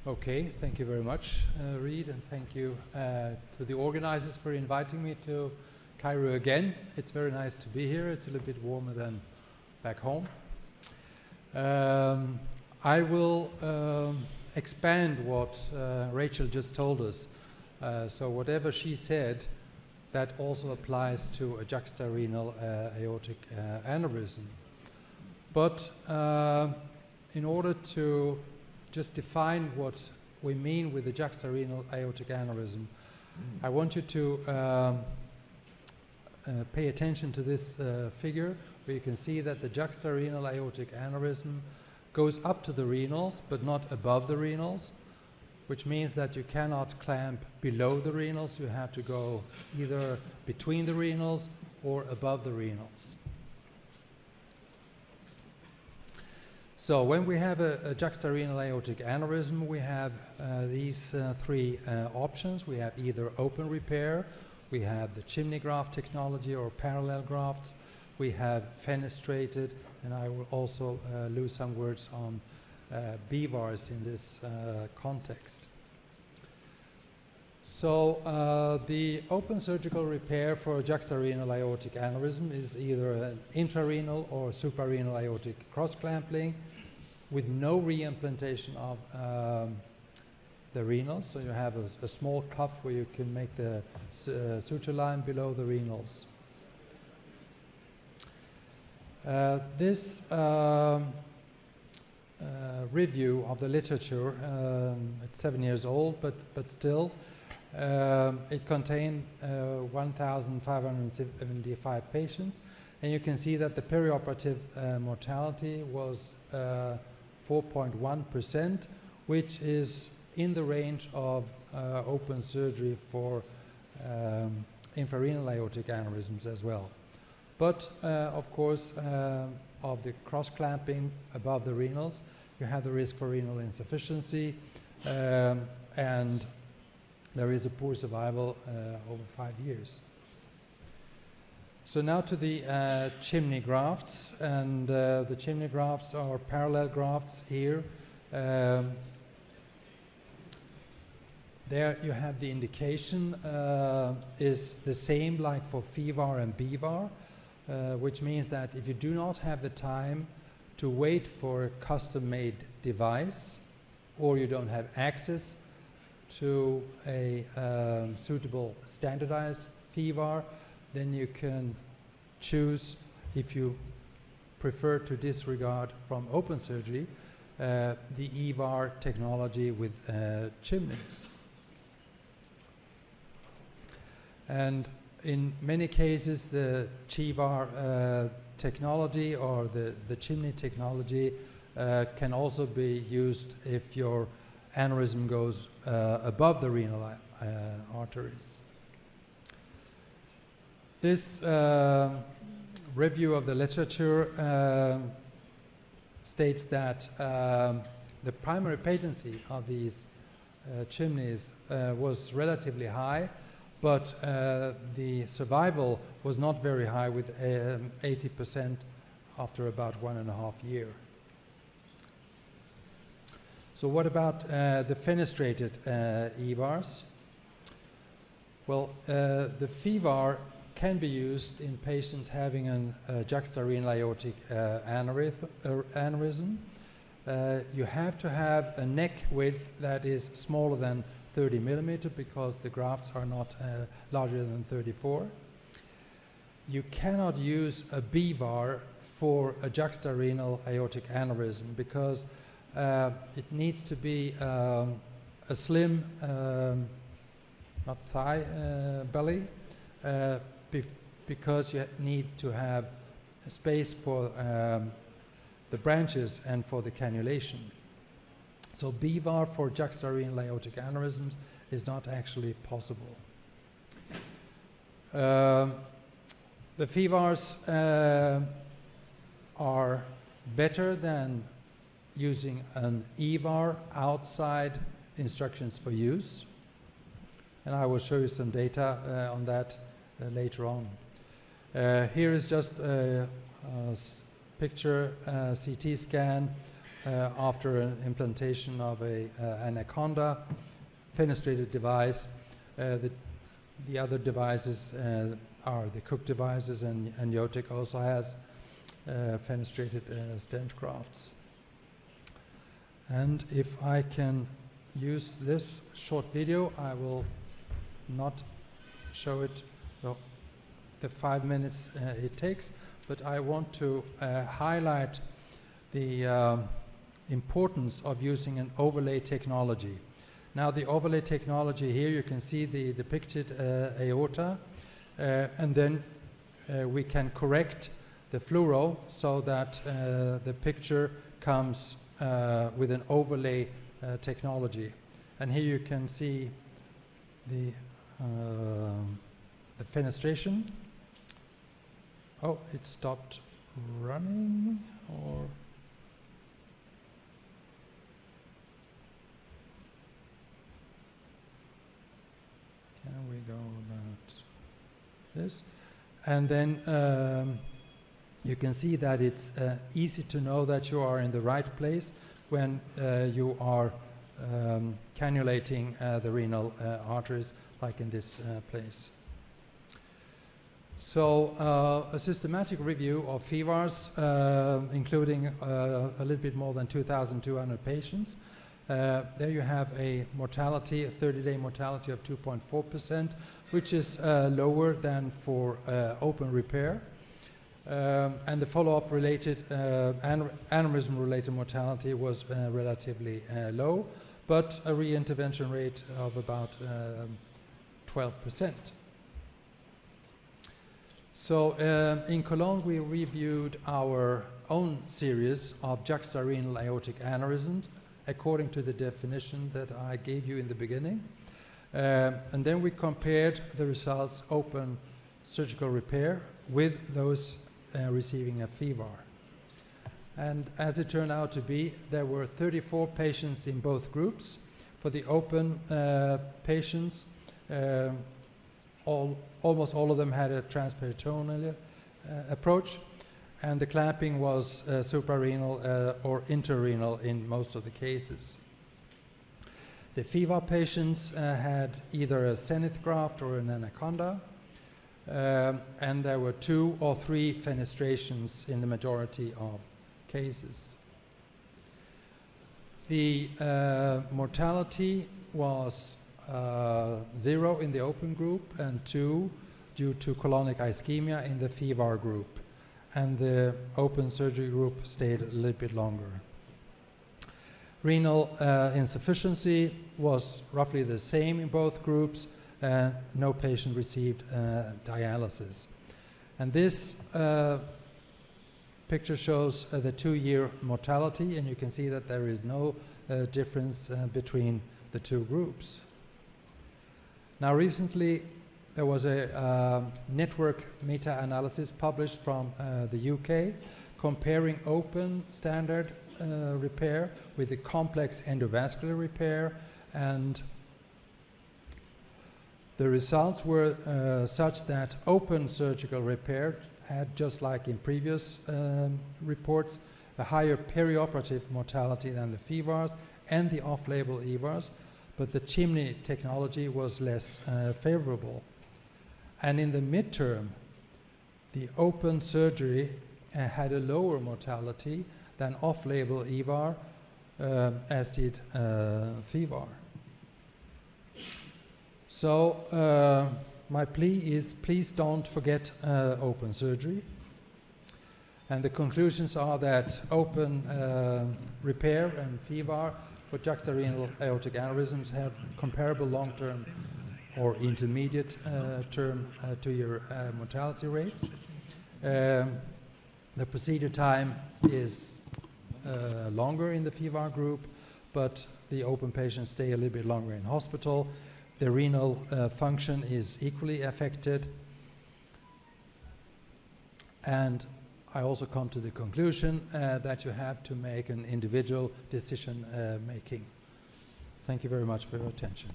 Okay, thank you very much, Reed, and thank you to the organizers for inviting me to Cairo again. It's very nice to be here. It's a little bit warmer than back home. I will expand what Rachel just told us. So whatever she said, that also applies to a juxtarenal aortic aneurysm. But in order to just define what we mean with the juxtarenal aortic aneurysm, I want you to pay attention to this figure, where you can see that the juxtarenal aortic aneurysm goes up to the renals, but not above the renals, which means that you cannot clamp below the renals. You have to go either between the renals or above the renals. So when we have a juxtarenal aortic aneurysm, we have these three options. We have either open repair, we have the chimney graft technology or parallel grafts, we have fenestrated, and I will also lose some words on BVARs in this context. So the open surgical repair for a juxtarenal aortic aneurysm is either an intrarenal or suprarenal aortic cross-clamping with no reimplantation of the renals. So you have a small cuff where you can make the suture line below the renals. This review of the literature, it's 7 years old, but still, it contained 1,575 patients, and you can see that the perioperative mortality was 4.1%, which is in the range of open surgery for infrarenal aortic aneurysms as well. But of course, of the cross-clamping above the renals, you have the risk for renal insufficiency, and there is a poor survival over 5 years. So now to the chimney grafts, and the chimney grafts are parallel grafts here. There you have the indication is the same like for FIVAR and BVAR, which means that if you do not have the time to wait for a custom-made device, or you don't have access to a suitable standardized FIVAR, then you can choose, if you prefer to disregard from open surgery, the EVAR technology with chimneys. And in many cases, the CHIVAR technology or the chimney technology can also be used if your aneurysm goes above the renal arteries. This review of the literature states that the primary patency of these chimneys was relatively high, but the survival was not very high, with 80% after about 1.5 years. So what about the fenestrated EVARs? Well, the FIVAR can be used in patients having a juxtarenal aortic aneurysm. You have to have a neck width that is smaller than 30 millimeter because the grafts are not larger than 34. You cannot use a BVAR for a juxtarenal aortic aneurysm because it needs to be a slim, not thigh, belly, because you need to have a space for the branches and for the cannulation. So BVAR for juxtarenal aortic aneurysms is not actually possible. The FIVARs are better than using an EVAR outside instructions for use, and I will show you some data on that later on. Here is just a picture CT scan after an implantation of an anaconda fenestrated device. The other devices are the Cook devices, and 𝗬𝘀𝗃 also has fenestrated stent grafts. And if I can use this short video, I will not show it the 5 minutes it takes, but I want to highlight the importance of using an overlay technology. Now, the overlay technology here, you can see the depicted aorta, and then we can correct the fluoro so that the picture comes with an overlay technology. And here you can see the fenestration. Oh, it stopped running, or can we go about this? And then you can see that it's easy to know that you are in the right place when you are cannulating the renal arteries, like in this place. So a systematic review of PHIVARs, including a little bit more than 2,200 patients. There you have a mortality, a 30-day mortality of 2.4%, which is lower than for open repair. And the follow-up related, aneurysm-related mortality was relatively low, but a re-intervention rate of about 12%. So in Cologne, we reviewed our own series of juxtarenal aortic aneurysms according to the definition that I gave you in the beginning. And then we compared the results open surgical repair with those receiving a PHIVAR. And as it turned out to be, there were 34 patients in both groups. For the open patients, almost all of them had a transperitoneal approach, and the clamping was suprarenal or interrenal in most of the cases. The PHIVAR patients had either a zenith graft or an anaconda, and there were 2 or 3 fenestrations in the majority of cases. The mortality was 0 in the open group and 2 due to colonic ischemia in the PHIVAR group, and the open surgery group stayed a little bit longer. Renal insufficiency was roughly the same in both groups, and no patient received dialysis. And this picture shows the 2-year mortality, and you can see that there is no difference between the 2 groups. Now, recently there was a network meta-analysis published from the UK comparing open standard repair with the complex endovascular repair, and the results were such that open surgical repair had, just like in previous reports, a higher perioperative mortality than the PHIVARs and the off-label EVARs, but the chimney technology was less favorable. And in the midterm, the open surgery had a lower mortality than off-label EVAR, as did PHIVAR. So my plea is, please don't forget open surgery. And the conclusions are that open repair and PHIVAR for juxtarenal aortic aneurysms have comparable long-term or intermediate term 2-year mortality rates. The procedure time is longer in the PHIVAR group, but the open patients stay a little bit longer in hospital. The renal function is equally affected. And I also come to the conclusion that you have to make an individual decision making. Thank you very much for your attention.